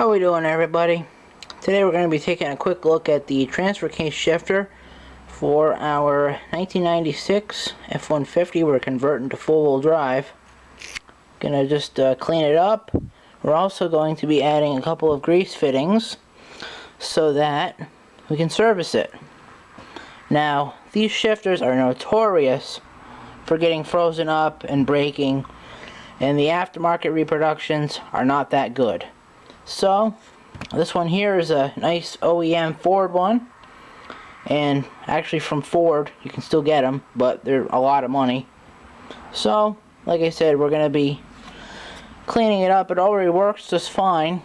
How we doing, everybody? Today we're going to be taking a quick look at the transfer case shifter for our 1996 F150. We're converting to full-wheel drive. Gonna just clean it up. We're also going to be adding a couple of grease fittings so that we can service it. Now, these shifters are notorious for getting frozen up and breaking, and the aftermarket reproductions are not that good. So, this one here is a nice OEM Ford one, and actually from Ford you can still get them, but they're a lot of money. So, like I said, we're going to be cleaning it up. It already works just fine,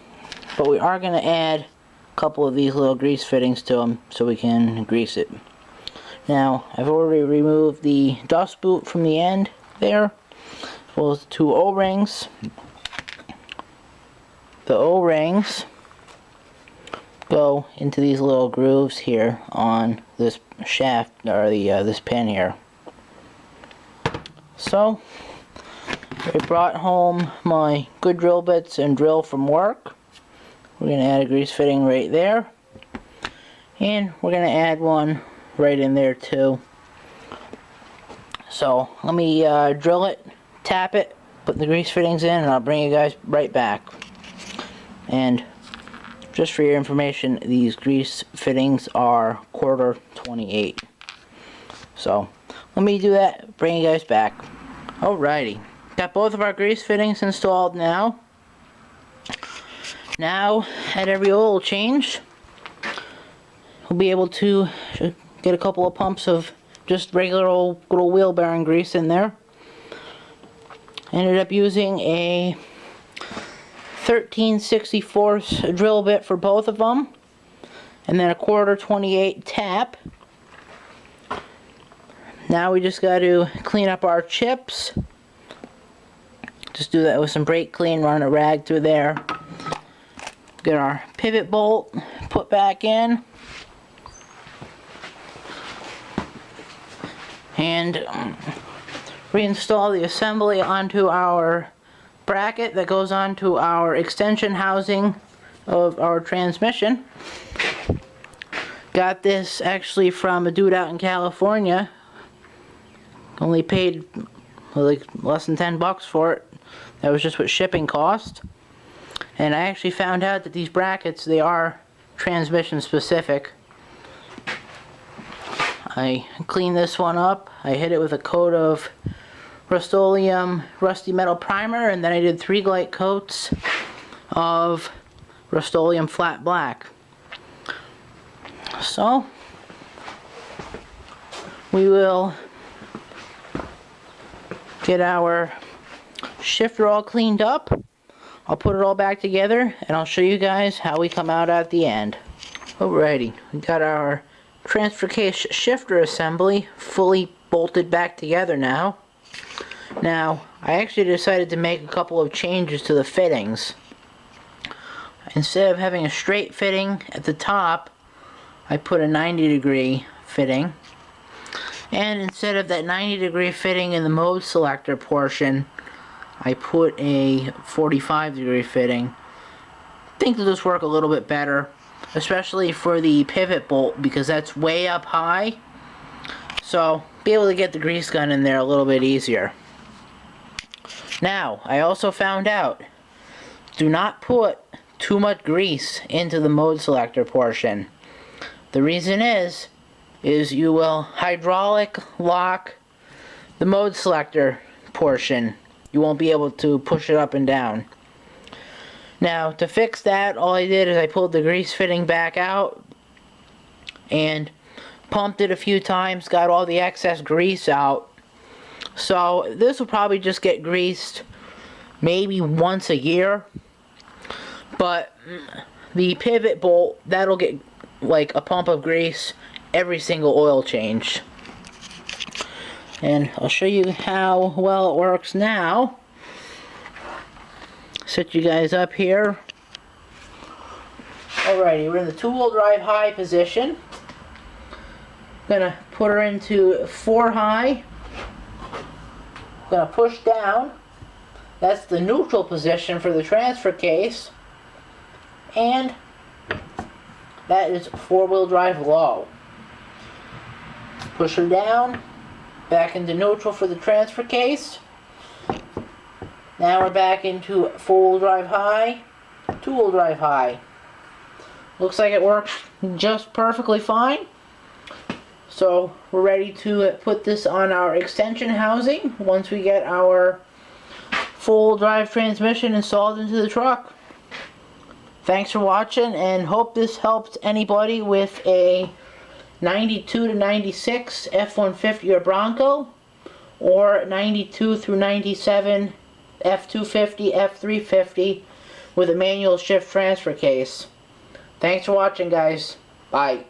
but we are going to add a couple of these little grease fittings to them so we can grease it. Now, I've already removed the dust boot from the end there, as well as the two O-rings. The O-rings go into these little grooves here on this shaft, or this pin here. So, I brought home my good drill bits and drill from work. We're going to add a grease fitting right there, and we're going to add one right in there too. So let me drill it, tap it, put the grease fittings in, and I'll bring you guys right back. And just for your information, these grease fittings are quarter 28. So let me do that, bring you guys back. Alrighty, got both of our grease fittings installed now. Now, at every oil change, we'll be able to get a couple of pumps of just regular old little wheel bearing grease in there. Ended up using a 13/64 drill bit for both of them, and then a quarter 28 tap. Now we just got to clean up our chips. Just do that with some brake clean, run a rag through there. Get our pivot bolt put back in. And reinstall the assembly onto our bracket that goes onto our extension housing of our transmission. Got this actually from a dude out in California. Only paid like less than 10 bucks for it. That was just what shipping cost. And I actually found out that these brackets, they are transmission specific. I cleaned this one up. I hit it with a coat of Rust-Oleum Rusty Metal Primer, and then I did 3 light coats of Rust-Oleum Flat Black. So, we will get our shifter all cleaned up. I'll put it all back together, and I'll show you guys how we come out at the end. Alrighty, we got our transfer case shifter assembly fully bolted back together now. Now, I actually decided to make a couple of changes to the fittings. Instead of having a straight fitting at the top, I put a 90-degree fitting. And instead of that 90-degree fitting in the mode selector portion, I put a 45-degree fitting. I think that this work a little bit better, especially for the pivot bolt, because that's way up high. So, be able to get the grease gun in there a little bit easier. Now, I also found out, do not put too much grease into the mode selector portion. The reason is you will hydraulic lock the mode selector portion. You won't be able to push it up and down. Now, to fix that, all I did is I pulled the grease fitting back out and pumped it a few times, got all the excess grease out. So this will probably just get greased maybe once a year, but the pivot bolt, that'll get like a pump of grease every single oil change. And I'll show you how well it works now. Set you guys up here. Alrighty, we're in the two-wheel drive high position. Gonna put her into 4 high. Gonna push down. That's the neutral position for the transfer case. and that is four-wheel drive low. Push her down, back into neutral for the transfer case. Now we're back into four-wheel drive high, two-wheel drive high. Looks like it works just perfectly fine. So we're ready to put this on our extension housing once we get our full drive transmission installed into the truck. Thanks for watching, and hope this helped anybody with a 92 to 96 F150 or Bronco, or 92 through 97 F250 F350 with a manual shift transfer case. Thanks for watching, guys. Bye.